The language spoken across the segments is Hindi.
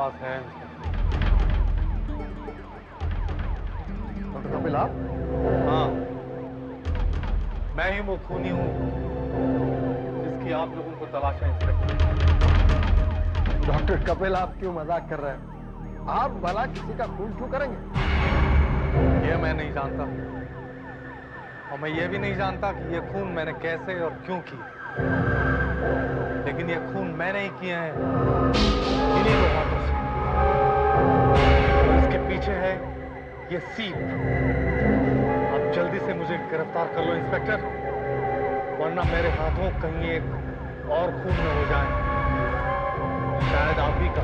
पास है। डॉक्टर कपिल आप? हाँ, मैं ही वो खूनी हूँ जिसकी आप लोगों को तलाश है इंस्पेक्टर। डॉक्टर कपिल आप क्यों मजाक कर रहे हैं? आप भला किसी का खून क्यों करेंगे? ये मैं नहीं जानता, और मैं ये भी नहीं जानता कि ये खून मैंने कैसे और क्यों किए, लेकिन ये खून मैंने ही किए हैं इन्हीं दो हाथों से। और इसके पीछे है ये सीप। आप जल्दी से मुझे गिरफ्तार कर लो इंस्पेक्टर, वरना मेरे हाथों कहीं एक और खून में हो जाए, शायद आप ही का।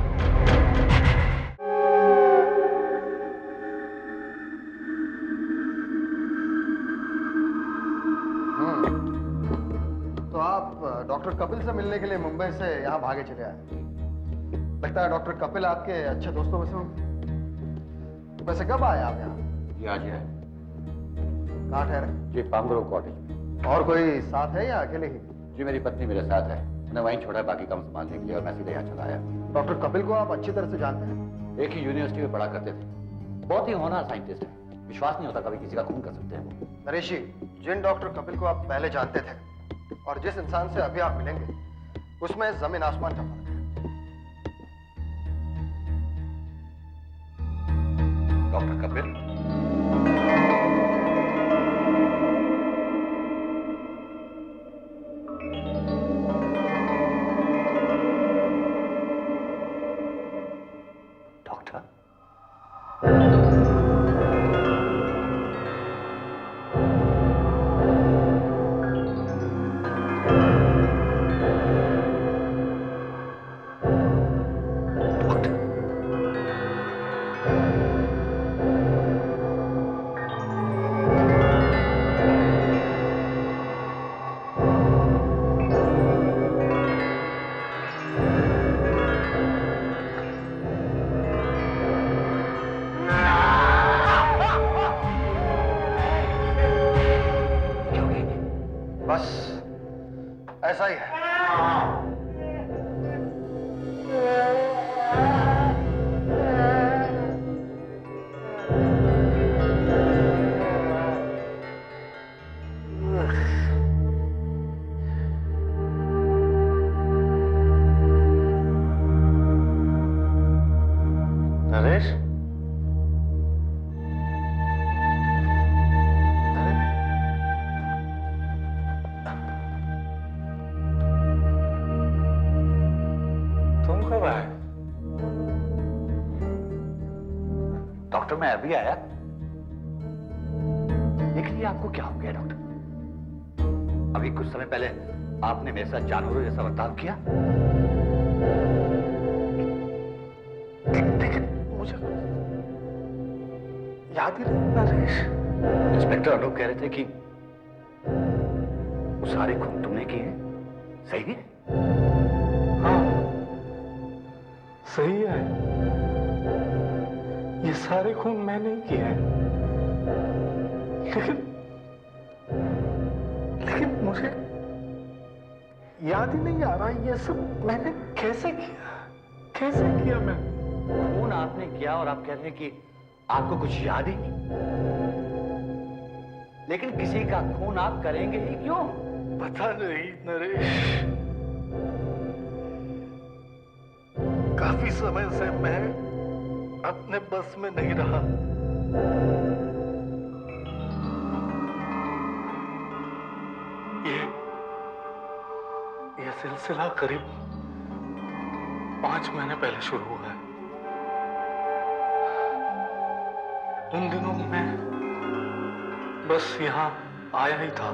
तो आप डॉक्टर कपिल से मिलने के लिए मुंबई से यहाँ भागे चले आए। लगता है डॉक्टर कपिल आपके अच्छे दोस्तों में से होंगे। वैसे कब आए आप यहाँ? ये आज है कहाँ ठहरे? जी, पामग्रोव कॉटेज में। और कोई साथ है या अकेले ही? जी, मेरी पत्नी मेरे साथ है। उन्हें वहीं छोड़ा है बाकी काम संभालने के लिए, और मैं सीधे यहाँ चला आया। डॉक्टर कपिल को आप अच्छी तरह से जानते हैं? एक ही यूनिवर्सिटी में पढ़ा करते थे। बहुत ही होनहार साइंटिस्ट है। विश्वास नहीं होता कभी किसी का खून कर सकते हैं वो। नरेश जी, जिन डॉक्टर कपिल को आप पहले जानते थे और जिस इंसान से अभी आप मिलेंगे, उसमें जमीन आसमान का फर्क है। डॉक्टर कपिल? डॉक्टर? बस ऐसा ही है। नरेश? तुम कब आए? डॉक्टर, मैं अभी आया। लेकिन ये आपको क्या हो गया डॉक्टर? अभी कुछ समय पहले आपने मेरे साथ जानवरों जैसा बर्ताव किया। लेकिन मुझे याद ही नहीं नरेश। इंस्पेक्टर अनूप कह रहे थे कि वो सारे खून तुमने किए हैं, सही है? हाँ, सही है। ये सारे खून मैंने ही किए हैं, लेकिन मुझे याद ही नहीं आ रहा ये सब मैंने कैसे किया मैंने। खून आपने किया और आप कह रहे हैं कि आपको कुछ याद ही नहीं। लेकिन किसी का खून आप करेंगे ही क्यों? पता नहीं नरेश, काफी समय से मैं अपने बस में नहीं रहा। ये सिलसिला करीब 5 महीने पहले शुरू हुआ है। उन दिनों में बस यहाँ आया ही था।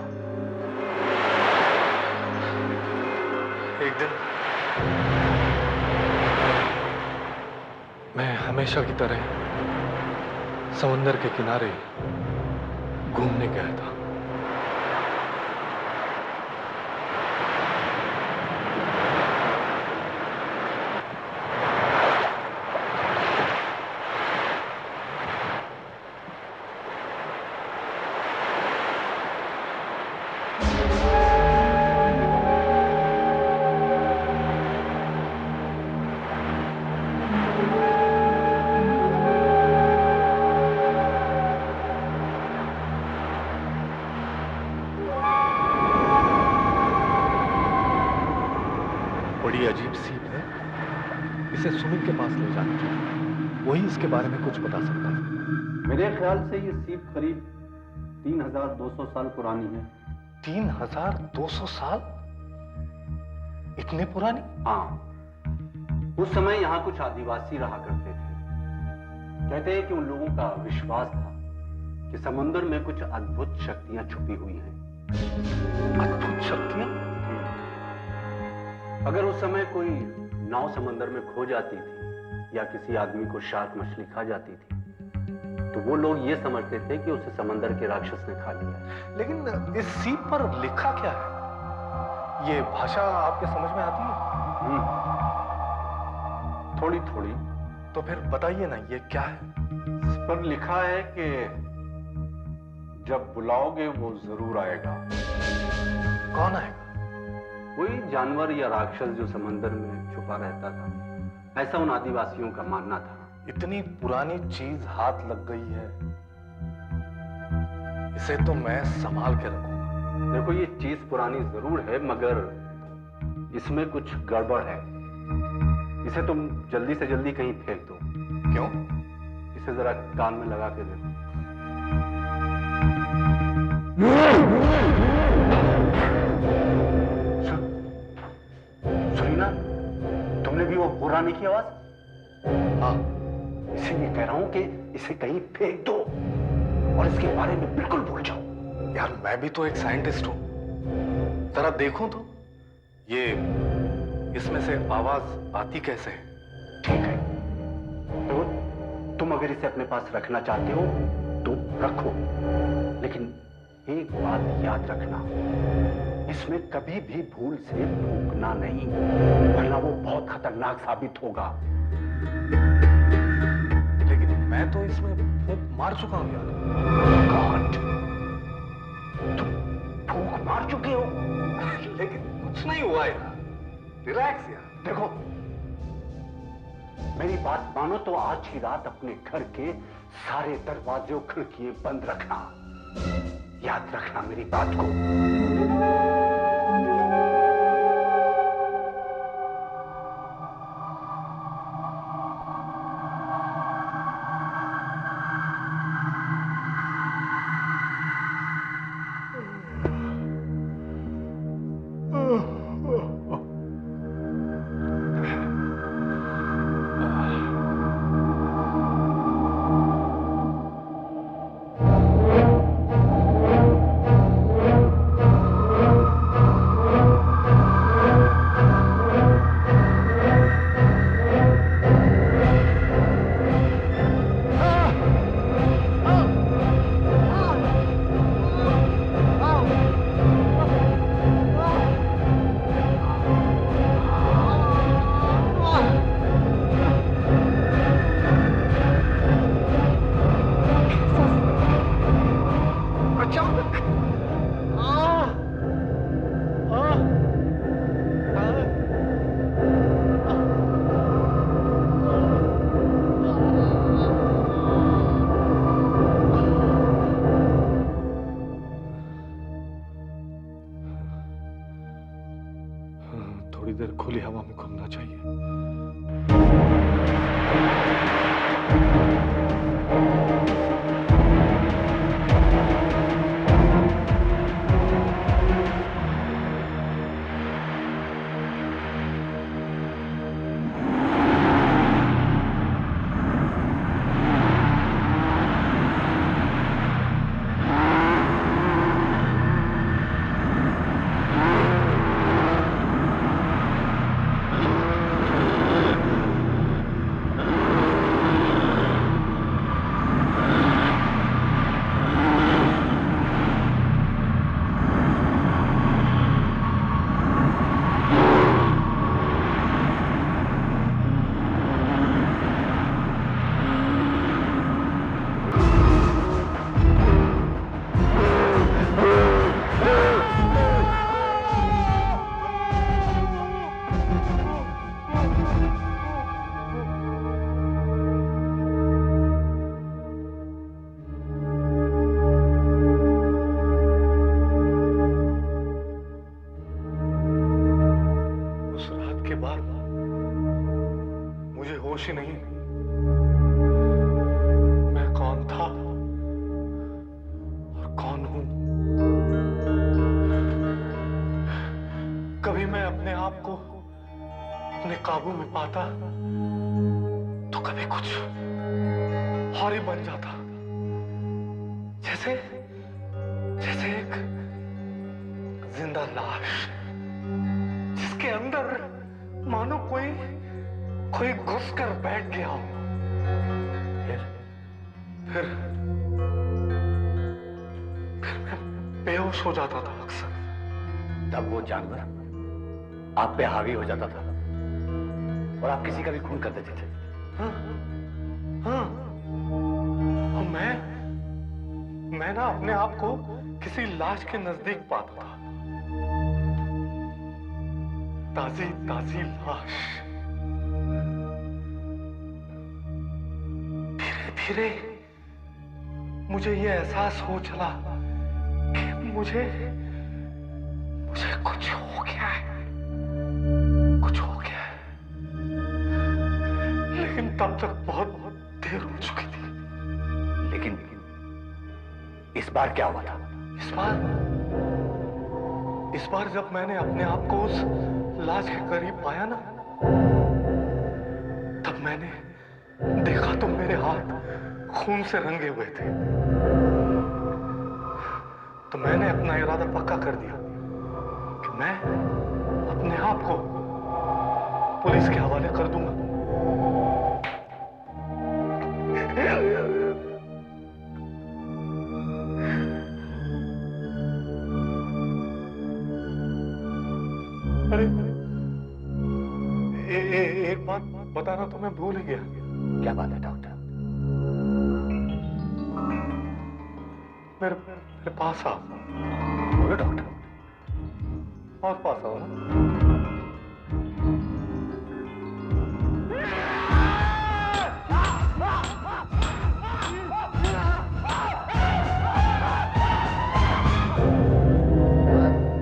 एक दिन मैं हमेशा की तरह समुंदर के किनारे घूमने गया था। बड़ी अजीब सीप है, इसे सुमित के पास ले जाना चाहिए, वही इसके बारे में कुछ बता सकता है। मेरे ख्याल से ये सीप करीब 3200 साल पुरानी है। 3200 साल? इतने पुरानी? हाँ, उस समय यहाँ कुछ आदिवासी रहा करते थे। कहते हैं कि उन लोगों का विश्वास था कि समुद्र में कुछ अद्भुत शक्तियां छुपी हुई हैं। अद्भुत शक्तियां? अगर उस समय कोई नाव समंदर में खो जाती थी या किसी आदमी को शार्क मछली खा जाती थी, तो वो लोग ये समझते थे कि उसे समंदर के राक्षस ने खा लिया। लेकिन इस सीप पर लिखा क्या है? ये भाषा आपके समझ में आती है? थोड़ी थोड़ी। तो फिर बताइए ना, ये क्या है? इस पर लिखा है कि जब बुलाओगे वो जरूर आएगा। कौन आएगा? कोई जानवर या राक्षस जो समंदर में छुपा रहता था, ऐसा उन आदिवासियों का मानना था। इतनी पुरानी चीज हाथ लग गई है, इसे तो मैं संभाल के रखूंगा। देखो, ये चीज पुरानी जरूर है, मगर इसमें कुछ गड़बड़ है। इसे तुम जल्दी से जल्दी कहीं फेंक दो। क्यों? इसे जरा कान में लगा के देखो। सुनी ना, तुमने भी वो पुराने की आवाज? हाँ, इसीलिए कह रहा हूं कि इसे कहीं फेंक दो और इसके बारे में बिल्कुल भूल जाओ। यार मैं भी तो एक साइंटिस्ट हूं, जरा देखूं तो ये इसमें से आवाज आती कैसे है? ठीक है, तो तुम अगर इसे अपने पास रखना चाहते हो तो रखो, लेकिन एक बात याद रखना, इसमें कभी भी भूल से फूंकना नहीं, वरना वो बहुत खतरनाक साबित होगा। लेकिन मैं तो इसमें फूंक मार चुका हूं यार। गॉड, तुम फूंक मार चुके हो? लेकिन कुछ नहीं हुआ यार, रिलैक्स यार। देखो, मेरी बात मानो तो आज ही रात अपने घर के सारे दरवाजे और खिड़कियां बंद रखना। याद रखना मेरी बात को। थोड़ी देर खुली हवा में घूमना चाहिए। होश ही नहीं। मैं कौन था और कौन हूं। कभी मैं अपने आप को अपने काबू में पाता तो कभी कुछ और ही बन जाता। जैसे जैसे एक जिंदा लाश जिसके अंदर मानो कोई कोई घुस कर बैठ गया हो। फिर मैं बेहोश हो जाता था अक्सर। तब वो जानवर आप पे हावी हो जाता था और आप किसी का भी खून कर देते थे। हाँ, हाँ। और मैं ना अपने आप को किसी लाश के नजदीक पाता था। ताजी ताजी लाश। धीरे धीरे मुझे ये एहसास हो चला कि मुझे कुछ हो गया है। कुछ हो गया है। लेकिन तब तक बहुत देर हो चुकी थी। लेकिन इस बार क्या हुआ था? इस बार जब मैंने अपने आप को उस लाश के करीब पाया ना, तब मैंने देखा तो मेरे हाथ खून से रंगे हुए थे। तो मैंने अपना इरादा पक्का कर दिया कि मैं अपने आप को पुलिस के हवाले कर दूंगा। अरे एक बात बताना तो मैं भूल ही गया। क्या बात है डॉक्टर? मेरे पास आओ। बोलो डॉक्टर। और पास आओ ना।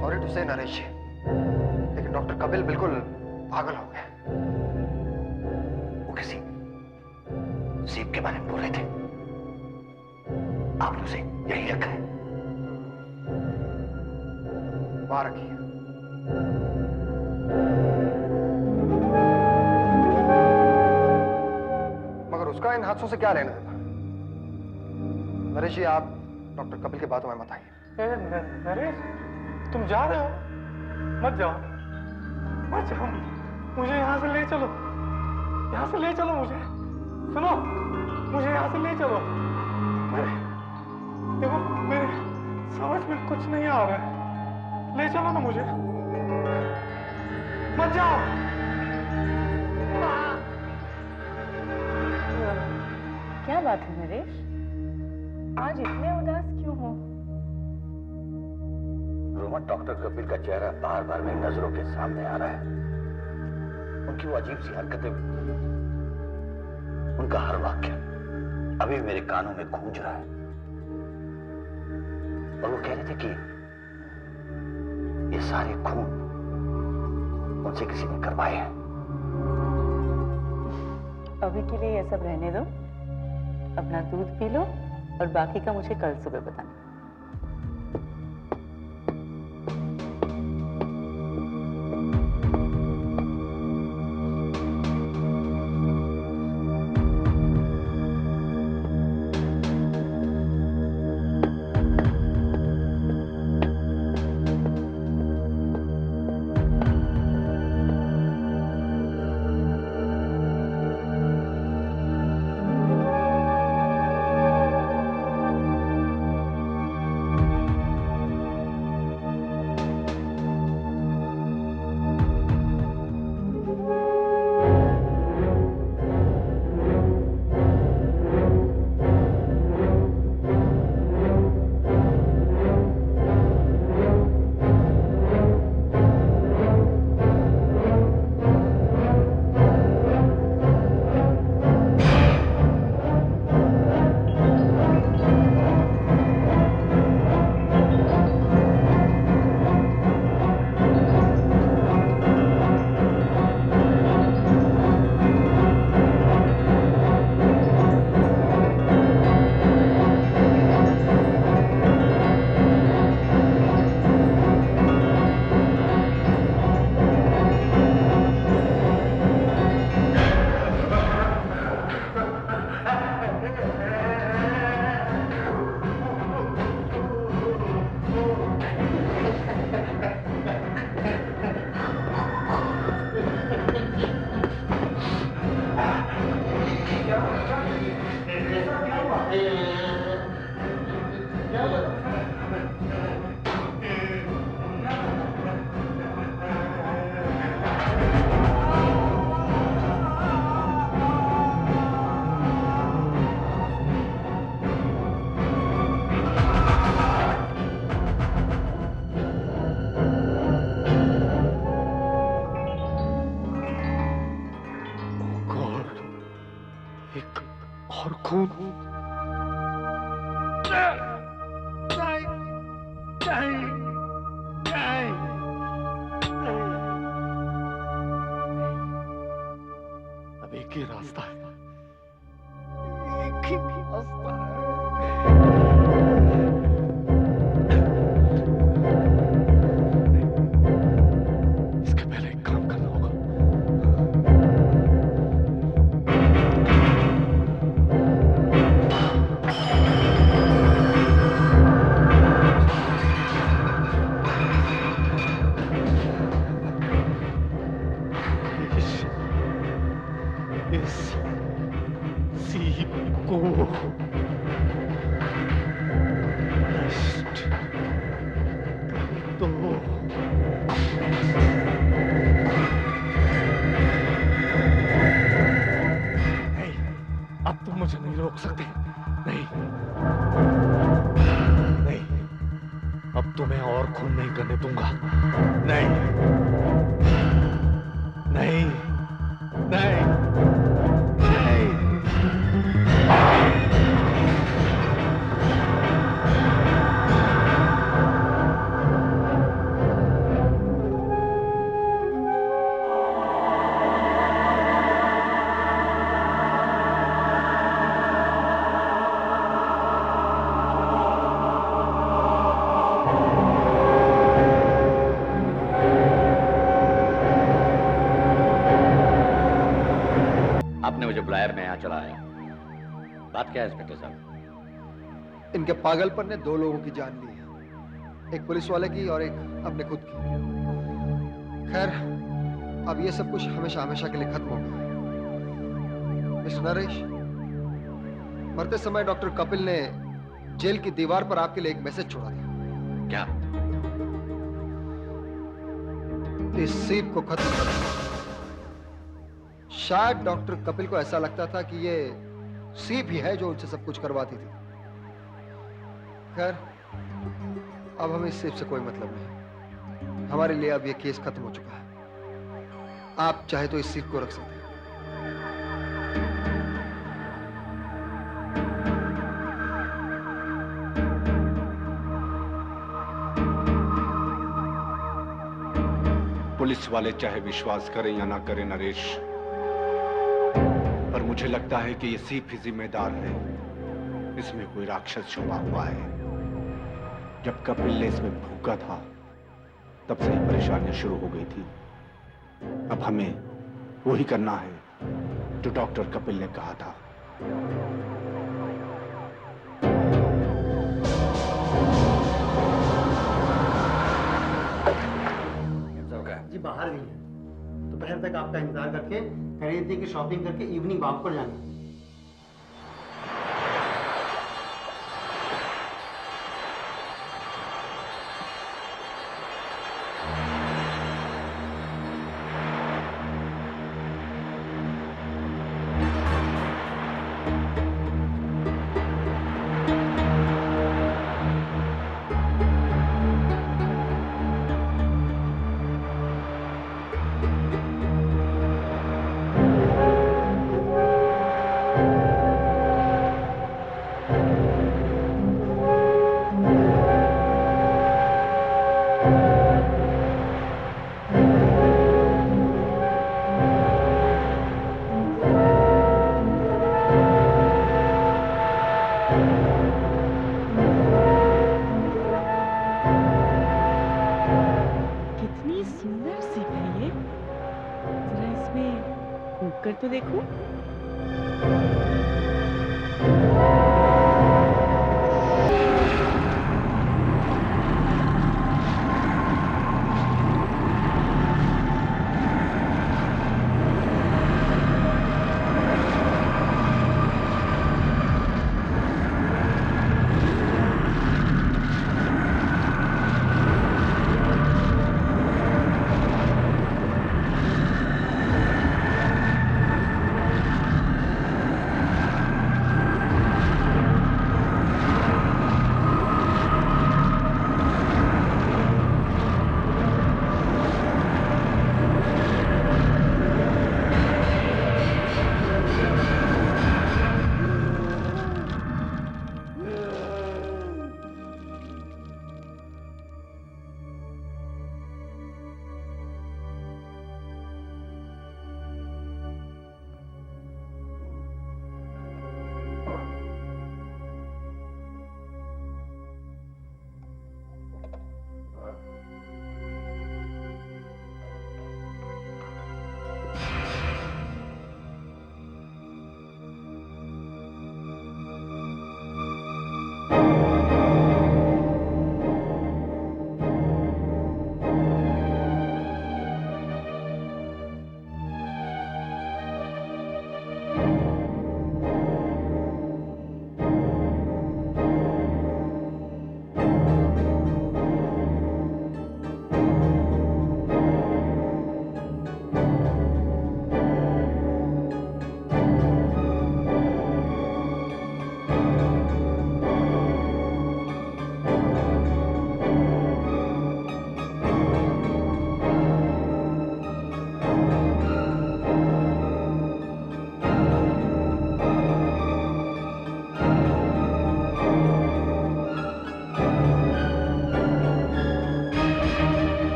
सॉरी टू से नरेश, लेकिन डॉक्टर कपिल बिल्कुल पागल हो गए। वो किसी सीप के बारे में बोल रहे थे। आपने उसे यही रखा है? वहां रखिए। मगर उसका इन हादसों से क्या लेना देना? नरेश जी, आप डॉक्टर कपिल की बातों में मत आइए। नरेश, तुम जा रहे हो? मत जाओ, मत जाओ। मुझे यहाँ से ले चलो। यहाँ से ले चलो मुझे। सुनो, मुझे यहाँ से ले चलो। देखो, मेरे समझ में कुछ नहीं आ रहा है। ले चलो ना मुझे। मत जाओ। क्या बात है नरेश, आज इतने उदास क्यों हो? रोमा, डॉक्टर कपिल का चेहरा बार बार मेरी नजरों के सामने आ रहा है। उनकी वो अजीब सी हरकतें, उनका हर वाक्य अभी मेरे कानों में गूंज रहा है। और वो कह रहे थे कि ये सारे खून उनसे किसी ने करवाए हैं। अभी के लिए ये सब रहने दो, अपना दूध पी लो और बाकी का मुझे कल सुबह बताना। खून अब एक ही रास्ता है, एक ही रास्ता है। इसके पहले एक काम करना होगा। इस सीप को नष्ट कर दो। नहीं, अब तुम मुझे नहीं रोक सकते। नहीं नहीं, अब तुम्हें और खून नहीं करने दूंगा। नहीं नहीं नहीं नहीं। आपने मुझे बुलाया, मैं यहाँ चला आया। बात क्या है इंस्पेक्टर साहब? इनके पागलपन ने 2 लोगों की जान ली है, एक पुलिस वाले की और एक अपने खुद की। खैर, अब ये सब कुछ हमेशा हमेशा के लिए खत्म हो गया। मिस्टर नरेश, मरते समय डॉक्टर कपिल ने जेल की दीवार पर आपके लिए एक मैसेज छोड़ा था। क्या? इस सीप को खत्म करो। शायद डॉक्टर कपिल को ऐसा लगता था कि ये सीप ही है जो उनसे सब कुछ करवाती थी। खैर, अब हमें इस सीप से कोई मतलब नहीं। हमारे लिए अब ये केस खत्म हो चुका है। आप चाहे तो इस सीप को रख सकते हैं। पुलिस वाले चाहे विश्वास करें या ना करें नरेश, पर मुझे लगता है कि ये सीप ही जिम्मेदार है। इसमें कोई राक्षस छुपा हुआ है। जब कपिल ने इसमें फूंका था, तब से ही परेशानियां शुरू हो गई थी। अब हमें वही करना है जो डॉक्टर कपिल ने कहा था। जी बाहर गई है, दोपहर तक आपका इंतजार करके खरीदने की शॉपिंग करके इवनिंग वॉक पर जाना है। कर तो देखो।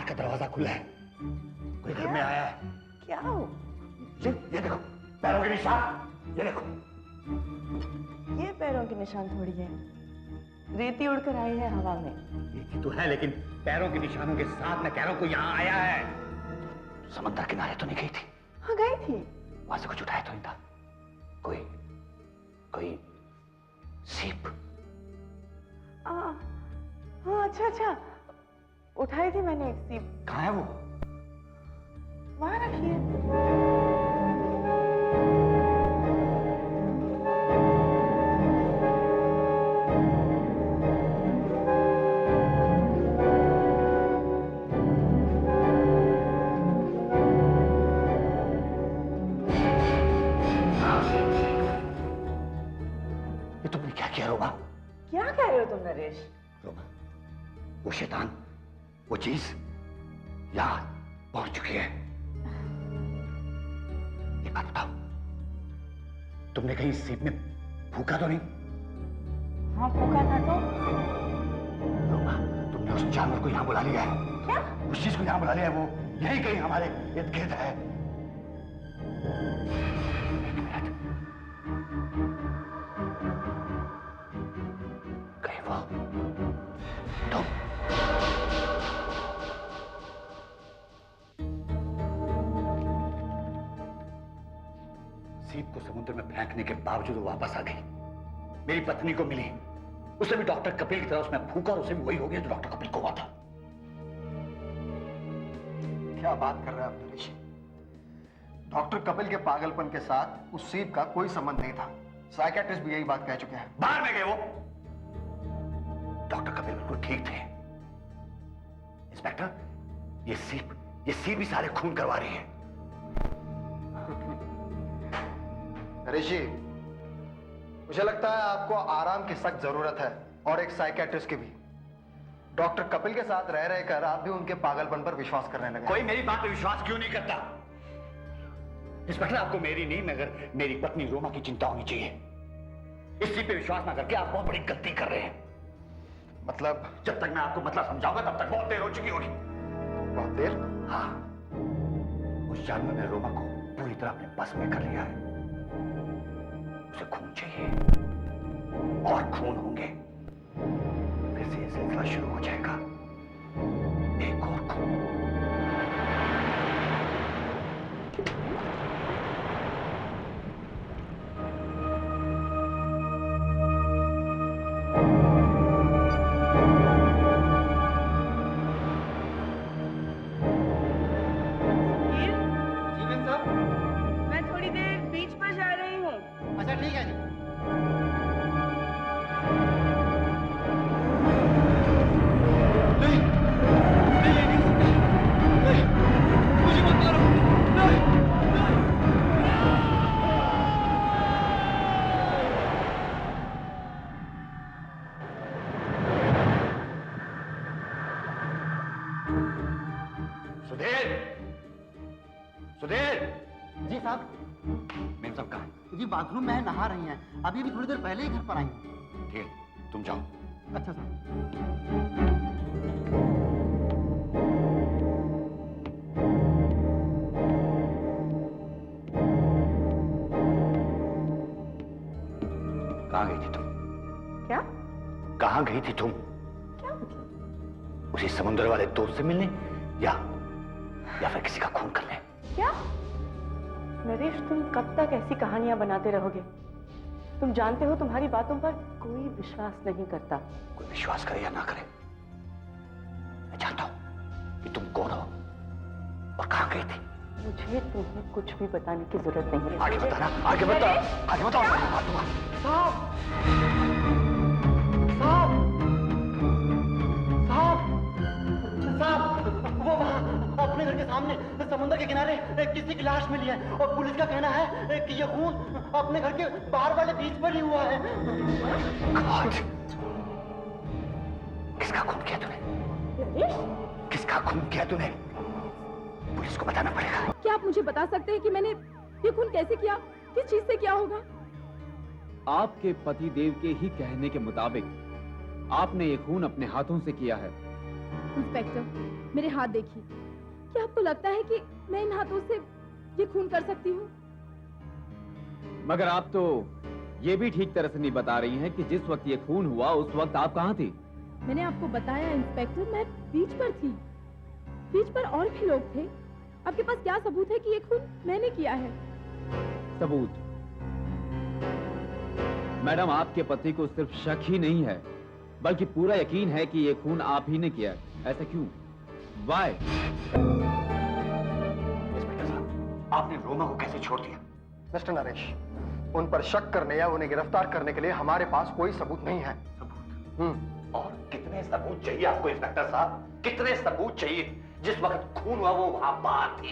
बाहर का दरवाजा खुला है, कोई घर में आया है। क्या हो? ये देखो पैरों के निशान, ये देखो। ये पैरों के निशान थोड़ी है, रेती उड़कर आई है हवा में। रेती तो है, लेकिन पैरों के निशानों के साथ मैं कह रहा हूँ कोई यहाँ आया है। समंदर किनारे तो नहीं गई थी? हाँ गई थी। वहां से कुछ उठाया तो नहीं था? कोई सीप? हाँ अच्छा, उठाई थी मैंने एक सीप। कहाँ है वो? वहां रखी है। ये तुमने क्या किया रोमा? क्या कह रहे हो तुम नरेश? रोमा, वो शैतान, वो चीज यहाँ पहुंच चुकी है। एक बात बताओ, तुमने कहीं सीप में फूका तो नहीं? हाँ फूका था तो। रोमा, तुमने उस जानवर को यहाँ बुला लिया है। क्या? उस चीज को यहाँ बुला लिया है, वो यही कहीं हमारे इर्द गिर्द है। एक मिनट, कहीं वो तुम? सीप को समुद्र में फेंकने के बावजूद वो वापस आ गई, मेरी पत्नी को मिली। उसे भी डॉक्टर कपिल की तरह उसमें फूका और उसे भी वही हो गया जो डॉक्टर कपिल को हुआ था। क्या बात कर रहे हैं आप नरेश? डॉक्टर कपिल के पागलपन के साथ उस सीप का कोई संबंध नहीं था। साइकियाट्रिस्ट भी यही बात कह चुके हैं। बाहर में गए वो। डॉक्टर कपिल बिल्कुल ठीक थे। इंस्पेक्टर, ये सीप भी सारे खून करवा रही है। नरेश जी, मुझे लगता है आपको आराम की सख्त जरूरत है, और एक साइकियाट्रिस्ट की भी। डॉक्टर कपिल के साथ रह रहकर आप भी उनके पागलपन पर विश्वास करने लगे। कोई मेरी बात पे विश्वास क्यों नहीं करता? इंस्पेक्टर, आपको मेरी नहीं मगर मेरी पत्नी रोमा की चिंता होनी चाहिए। इस सीप पे विश्वास ना करके आप बहुत बड़ी गलती कर रहे हैं। मतलब? जब तक मैं आपको मतलब समझाऊंगा तब तक बहुत देर हो चुकी होगी। बहुत देर? हाँ, उस जानवर ने रोमा को पूरी तरह अपने बस में कर लिया है। उसे खून चाहिए और खून होंगे, फिर से ये सिलसिला शुरू हो जाएगा। एक और खून। मैं थोड़ी देर बीच पर जा रही हूँ। अच्छा ठीक है जी। सुधीर! जी साहब। मेम साहब कहाँ हैं? जी बाथरूम में है, नहा रही हैं। अभी थोड़ी देर पहले ही घर पर आई हैं। ठीक है, तुम जाओ। अच्छा साहब। कहाँ गई थी तुम? क्या? कहाँ गई थी तुम? क्या मतलब? उसी समुद्र वाले दोस्त से मिलने या फिर किसी का खून करने? क्या? नरेश, तुम कब तक ऐसी कहानियां बनाते रहोगे? तुम जानते हो तुम्हारी बातों पर कोई विश्वास नहीं करता। कोई विश्वास करे या ना करे, मैं जानता हूं कि तुम कौन हो और कहां गई थी। मुझे तुम्हें कुछ भी बताने की जरूरत नहीं है। आगे बताना, आगे बताओ, आगे बताओ, मैं मार दूंगा। साहब! साहब! साहब! साहब! वो वहाँ अपने घर के सामने समुद्र के किनारे किसी की लाश मिली है, और पुलिस का कहना है कि ये खून अपने घर के बाहर वाले बीच पर ही हुआ है। God! किसका खून किया तूने? किसका खून किया तूने? पुलिस को बताना पड़ेगा। क्या आप मुझे बता सकते हैं कि मैंने ये खून कैसे किया, किस चीज से किया होगा? आपके पति देव के ही कहने के मुताबिक आपने ये खून अपने हाथों से किया है। इंस्पेक्टर, मेरे हाथ देखिए। क्या आपको लगता है कि मैं इन हाथों से ये खून कर सकती हूँ? मगर आप तो ये भी ठीक तरह से नहीं बता रही हैं कि जिस वक्त ये खून हुआ उस वक्त आप कहाँ थी? मैंने आपको बताया इंस्पेक्टर, मैं बीच पर थी। बीच पर और भी लोग थे। आपके पास क्या सबूत है कि ये खून मैंने किया है? सबूत? मैडम, आपके पति को सिर्फ शक ही नहीं है बल्कि पूरा यकीन है कि ये खून आप ही ने किया है। ऐसा क्यों? Why? इंस्पेक्टर साहब, आपने रोमा को कैसे छोड़ दिया? मिस्टर नरेश, उन पर शक करने या उन्हें गिरफ्तार करने के लिए हमारे पास कोई सबूत नहीं है। सबूत? और कितने सबूत चाहिए आपको इंस्पेक्टर साहब? कितने सबूत चाहिए? जिस वक्त खून हुआ वो वहां बाहर थी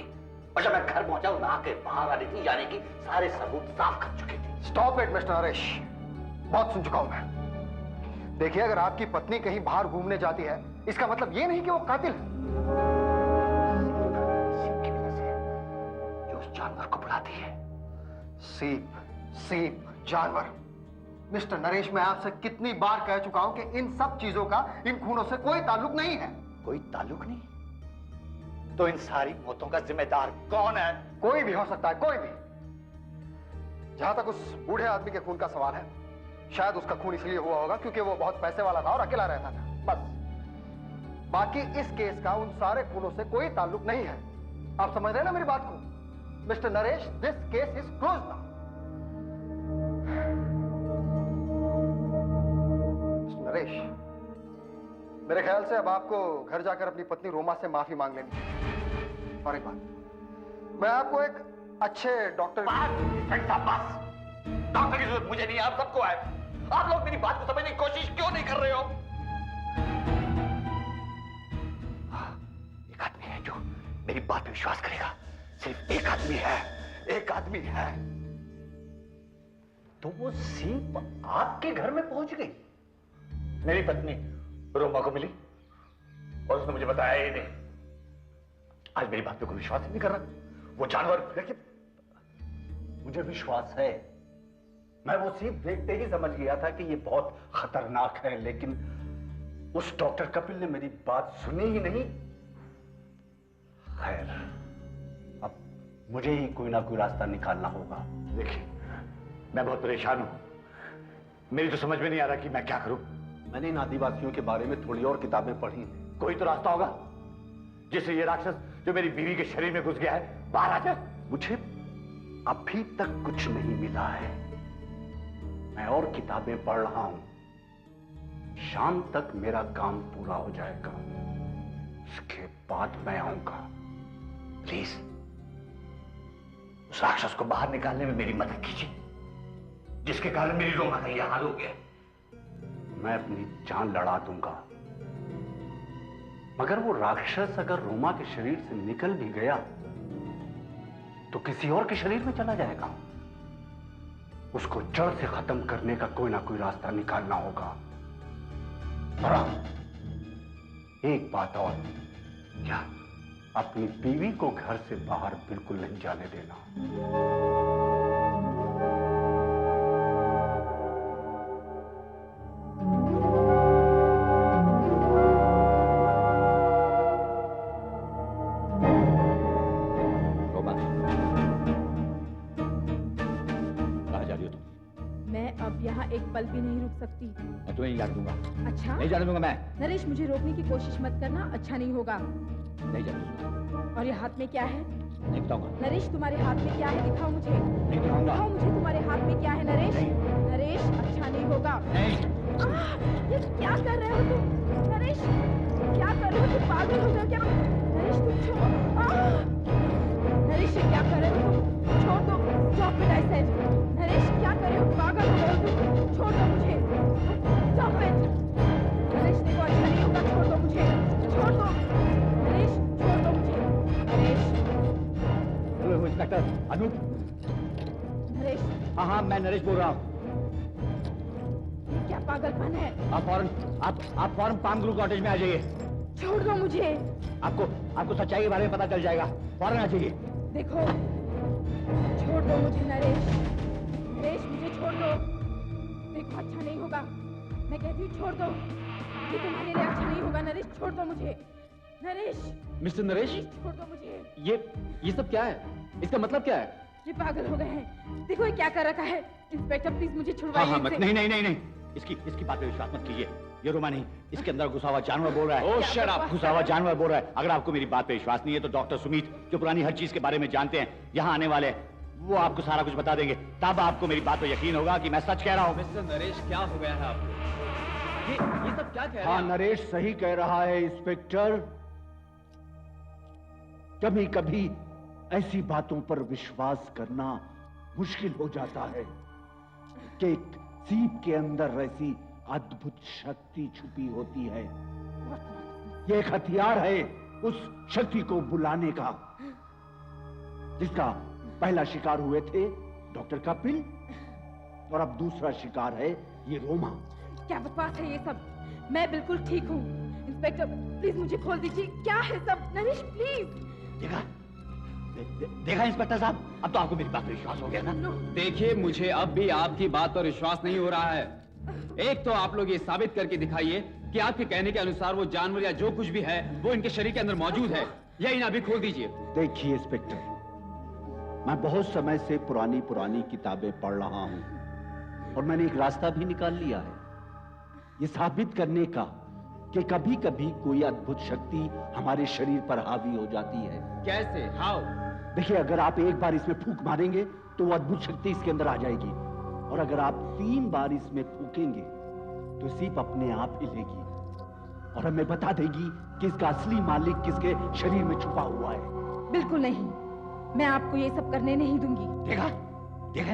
और जब मैं घर पहुंचा वो नहा के बाहर आ रही थी, यानी कि सारे सबूत साफ कर चुके थे। स्टॉप इट मिस्टर नरेश, बहुत सुन चुका हूं मैं। देखिए, अगर आपकी पत्नी कहीं बाहर घूमने जाती है इसका मतलब ये नहीं कि वो कातिल है। की वजह से जो उस जानवर को बुलाती है। सीप, जानवर। मिस्टर नरेश, मैं आपसे कितनी बार कह चुका हूं कि इन सब चीजों का इन खूनों से कोई ताल्लुक नहीं है। कोई ताल्लुक नहीं? तो इन सारी मौतों का जिम्मेदार कौन है? कोई भी हो सकता है, कोई भी। जहां तक उस बूढ़े आदमी के खून का सवाल है, शायद उसका खून इसलिए हुआ होगा क्योंकि वो बहुत पैसे वाला था और अकेला रहता था, बस। बाकी इस केस का उन सारे खूनों से कोई ताल्लुक नहीं है। आप समझ रहे हैं ना मेरी बात को? Mister Naresh, this case is close now. Mister Naresh, मेरे ख्याल से अब आपको घर जाकर अपनी पत्नी रोमा से माफी मांग लेनी चाहिए। और एक बात, मैं आपको एक अच्छे डॉक्टर डॉक्टर की जरूरत मुझे नहीं, आप सबको है। आप लोग मेरी बात को समझने की कोशिश क्यों नहीं कर रहे हो? एक आदमी है जो मेरी बात पे विश्वास करेगा। सिर्फ एक आदमी है, एक आदमी है। तो वो सीप आपके घर में पहुंच गई, मेरी पत्नी रोमा को मिली और उसने मुझे बताया ही नहीं। आज मेरी बात पे कोई विश्वास ही नहीं कर रहा। वो जानवर, देखिए, मुझे विश्वास है। मैं वो सीप देखते ही समझ गया था कि ये बहुत खतरनाक है, लेकिन उस डॉक्टर कपिल ने मेरी बात सुनी ही नहीं। खैर, अब मुझे ही कोई ना कोई रास्ता निकालना होगा। देखिए, मैं बहुत परेशान हूं। मेरी तो समझ में नहीं आ रहा कि मैं क्या करूं। मैंने इन आदिवासियों के बारे में थोड़ी और किताबें पढ़ी हैं। कोई तो रास्ता होगा जिससे ये राक्षस जो मेरी बीवी के शरीर में घुस गया है बाहर आ जाए। मुझे अभी तक कुछ नहीं मिला है। मैं और किताबें पढ़ रहा हूं। शाम तक मेरा काम पूरा हो जाएगा, उसके बाद मैं आऊंगा। प्लीज उस राक्षस को बाहर निकालने में मेरी मदद कीजिए, जिसके कारण मेरी रोमा का यह हाल हो गया। मैं अपनी जान लड़ा दूंगा, मगर वो राक्षस अगर रोमा के शरीर से निकल भी गया तो किसी और के शरीर में चला जाएगा। उसको जड़ से खत्म करने का कोई ना कोई रास्ता निकालना होगा। और एक बात और, क्या? अपनी बीवी को घर से बाहर बिल्कुल नहीं जाने देना। एक पल भी नहीं रुक सकती। मैं तुम्हें नहीं जाने दूंगा। अच्छा? नहीं जाने दूंगा मैं। नरेश, मुझे रोकने की कोशिश मत करना, अच्छा नहीं होगा। नहीं जाने दूंगा। और ये हाथ में क्या है? नहीं बताऊंगा। नरेश, तुम्हारे हाथ में क्या है? दिखाओ मुझे। नहीं दिखाऊंगा। दिखाओ मुझे तुम्हारे हाथ में क्या है नरेश। नहीं। नरेश, अच्छा नहीं होगा। नहीं। ये क्या कर रहे हो तुम? नरेश, क्या कर रहे हो तुम? पागल हो गए क्या? नरेश, तुम छोड़ो। नरेश, ये क्या कर रहे हो तुम? छोड़ दो। Stop it, I said. Naresh, क्या कर रहे हो? पागल हो गए हो तुम? छोड़ दो मुझे। Stop it. नरेश, देखो, अच्छा नहीं होगा। छोड़ दो मुझे। छोड़ दो। नरेश, छोड़ दो मुझे। नरेश। Hello inspector Anoop. नरेश। हाँ, मैं नरेश बोल रहा हूँ। ये क्या पागलपन है? आप फौरन पाम ग्रू कॉटेज में आ जाइए। छोड़ दो मुझे। आपको सच्चाई के बारे में पता चल जाएगा। फौरन आ जाइए। देखो, छोड़ दो मुझे नरेश। नरेश, मुझे छोड़ दो। देखो, अच्छा नहीं होगा। मैं कहती हूँ छोड़ दो। ये तुम्हारे लिए अच्छा नहीं होगा नरेश, छोड़ दो मुझे। नरेश, मिस्टर नरेश, छोड़ दो मुझे। ये सब क्या है? इसका मतलब क्या है? ये पागल हो गए हैं। देखो ये क्या कर रखा है। इंस्पेक्टर प्लीज मुझे छुड़वाइए। हाँ, मत, नहीं। इसकी बात पे विश्वास मत कीजिए। ये रोमा नहीं, इसके अंदर घुसा हुआ जानवर बोल रहा है। ओह शट अप! घुसा हुआ जानवर बोल रहा है। अगर आपको मेरी बात पे विश्वास नहीं है तो डॉक्टर सुमित, जो पुरानी हर चीज के बारे में जानते हैं, यहाँ आने वाले हैं। वो आपको सारा कुछ बता देंगे। तब आपको मेरी बात पे यकीन होगा कि मैं सच कह रहा हूँ। मिस्टर नरेश, क्या हो गया है आपको? ये सब क्या कह रहे हैं? हाँ, नरेश सही कह रहा है इंस्पेक्टर। कभी कभी ऐसी बातों पर विश्वास करना मुश्किल हो जाता है कि एक सीप के अंदर ऐसी अद्भुत शक्ति छुपी होती है। ये एक हथियार है उस शक्ति को बुलाने का, जिसका पहला शिकार हुए थे डॉक्टर कपिल, और अब दूसरा शिकार है ये रोमा। क्या बकवास है ये सब? मैं बिल्कुल ठीक हूँ। इंस्पेक्टर प्लीज मुझे खोल दीजिए। क्या है सब? नरेश प्लीज। देखा इंस्पेक्टर साहब, अब तो आपको मेरी बात पर विश्वास हो गया ना? देखिए, मुझे अब भी आपकी बात पर विश्वास नहीं हो रहा है। एक तो आप लोग ये साबित करके दिखाइए कि आपके कहने के अनुसार वो जानवर या जो कुछ भी है वो इनके शरीर के अंदर मौजूद है। यही ना, अभी खोल दीजिए। देखिए इंस्पेक्टर, मैं बहुत समय से पुरानी किताबें पढ़ रहा हूं और मैंने एक रास्ता भी निकाल लिया है, ये साबित करने का कि कभी कभी कोई अद्भुत शक्ति हमारे शरीर पर हावी हो जाती है। कैसे? हाउ? देखिए, अगर आप एक बार इसमें फूंक मारेंगे तो वो अद्भुत शक्ति इसके अंदर आ जाएगी, और अगर आप 3 बार इसमें फूकेंगे तो सीप अपने आप हिलेगी और हमें बता देगी कि इसका असली मालिक किसके शरीर में छुपा हुआ है। बिल्कुल नहीं, मैं आपको ये सब करने नहीं दूंगी। देखा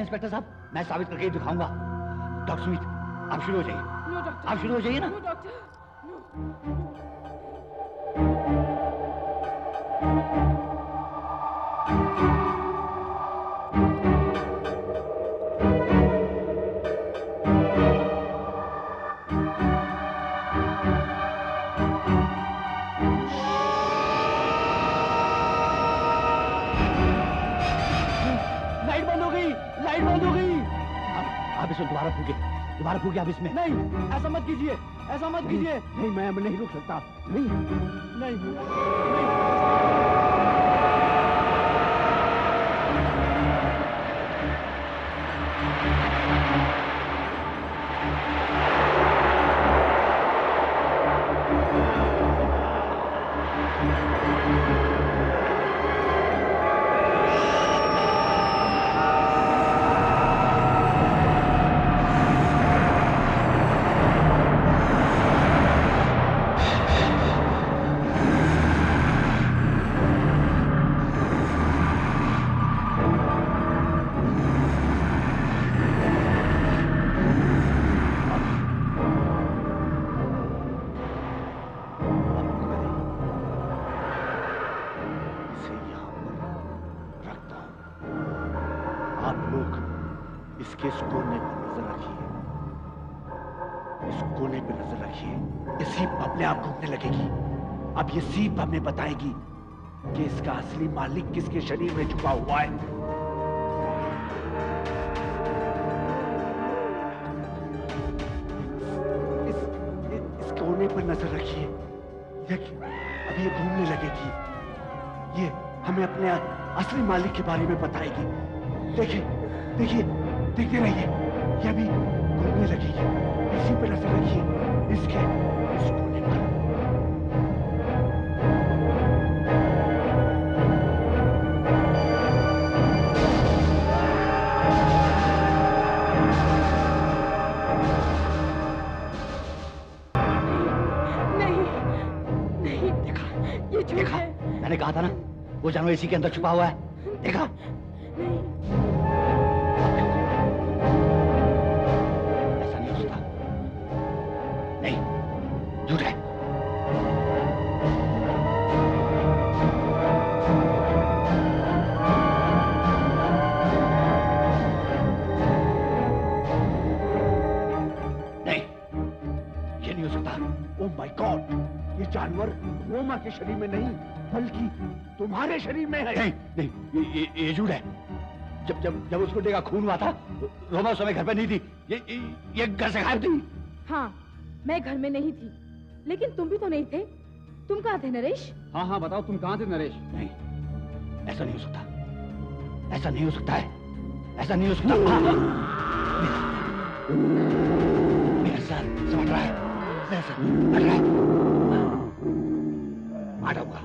इंस्पेक्टर साहब, मैं साबित करके दिखाऊंगा। डॉक्टर सुमित, आप शुरू हो जाइए। नो डॉक्टर, आप शुरू हो जाइए ना। नो डॉक्टर, आप इसमें दोबारा फूके आप इसमें। नहीं, ऐसा मत कीजिए, ऐसा मत कीजिए। नहीं, मैं अब नहीं रुक सकता। नहीं। इसके इस कोने पर नजर रखिए, इस कोने पर नजर रखिए। ये सीप अपने आप घूमने लगेगी। अब ये सीप हमें बताएगी कि इसका असली मालिक किसके शरीर में छुपा हुआ है। इस कोने पर नजर रखिए। देखिए, अब ये घूमने लगेगी। ये हमें अपने असली मालिक के बारे में बताएगी। देखिए, देखिए, देखते रहिए, ये अभी घूमने लगेगी। इसी पर नजर रखिए, इसके इस कोने पर। नहीं, देखा, ये झूठ देखा, है। मैंने कहा था ना, वो जानवर इसी के अंदर छुपा हुआ है। देखा? ऐसा नहीं हो सकता। नहीं, झूठ है। नहीं, ये नहीं हो सकता। ओह माय गॉड, ये जानवर रोमा के शरीर में नहीं बल्कि तुम्हारे शरीर में है। नहीं, नहीं, ये झूठ है। जब उसको देखा खून हुआ था, रोमा उस समय घर पे नहीं थी। ये घर से गायब थी। हाँ, मैं घर में नहीं थी। लेकिन तुम भी तो नहीं थे। तुम कहाँ थे नरेश? हाँ हाँ बताओ, तुम कहाँ थे नरेश? नहीं, ऐसा नहीं हो सकता, ऐसा नहीं हो सकता है, ऐसा नहीं हो सकता। मेरा सर समझ रहा है, मेरा सर समझ रहा है। मार डालूंगा,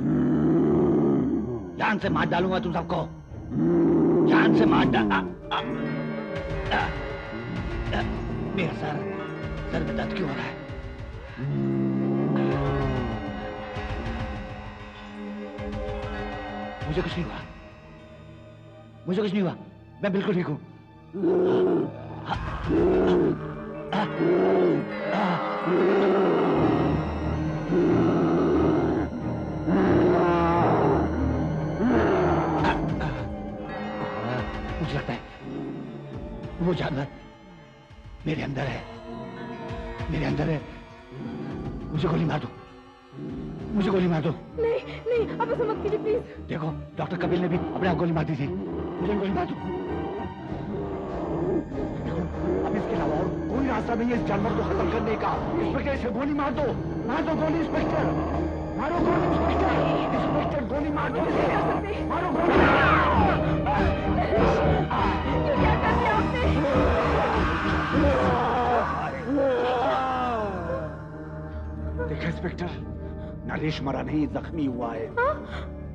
जान से मार डालूंगा तुम सबको, जान से मार डाल। मेरा सर में दर्द क्यों हो रहा है? मुझे कुछ नहीं हुआ, मुझे कुछ नहीं हुआ, मैं बिल्कुल ठीक हूं। मुझे लगता है वो जानवर मेरे अंदर है, मेरे अंदर है। मुझे गोली मार दो, मुझे गोली मार दो। नहीं नहीं, अब ऐसा मत कीजिए प्लीज। देखो, डॉक्टर कपिल ने भी अपने आप गोली मार दी थी, मुझे गोली मार दो। देखो, अब इसके अलावा और कोई रास्ता नहीं है इस जानवर को खत्म करने का। इंस्पेक्टर, इसे गोली मार दो गोली। इंस्पेक्टर, मारो गोली। इंस्पेक्टर गोली मार दो, मारो गोली। ये क्या कर दिया आपने? देखा इंस्पेक्टर, नरेश मरा नहीं, जख्मी हुआ है।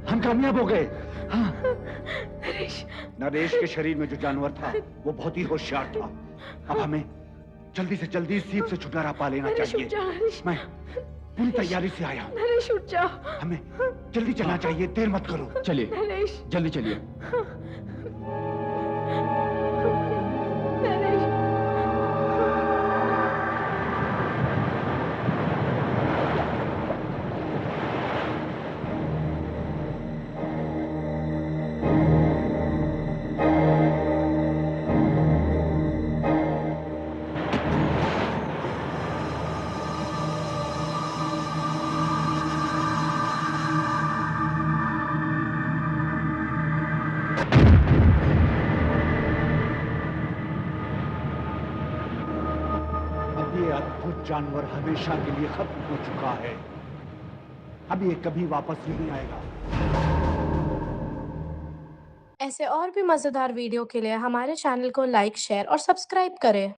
हम कामयाब हो गए। हाँ, नरेश के शरीर में जो जानवर था वो बहुत ही होशियार था। अब हमें जल्दी से जल्दी इस सीप से छुटकारा पा लेना चाहिए। मैं पूरी तैयारी से आया हूँ। नरेश उठ जाओ। हमें जल्दी चलना चाहिए, देर मत करो। चलिए, नरेश, जल्दी चलिए। नरेश। अद्भुत जानवर हमेशा के लिए खत्म हो चुका है। अब ये कभी वापस नहीं आएगा। ऐसे और भी मजेदार वीडियो के लिए हमारे चैनल को लाइक, शेयर और सब्सक्राइब करें।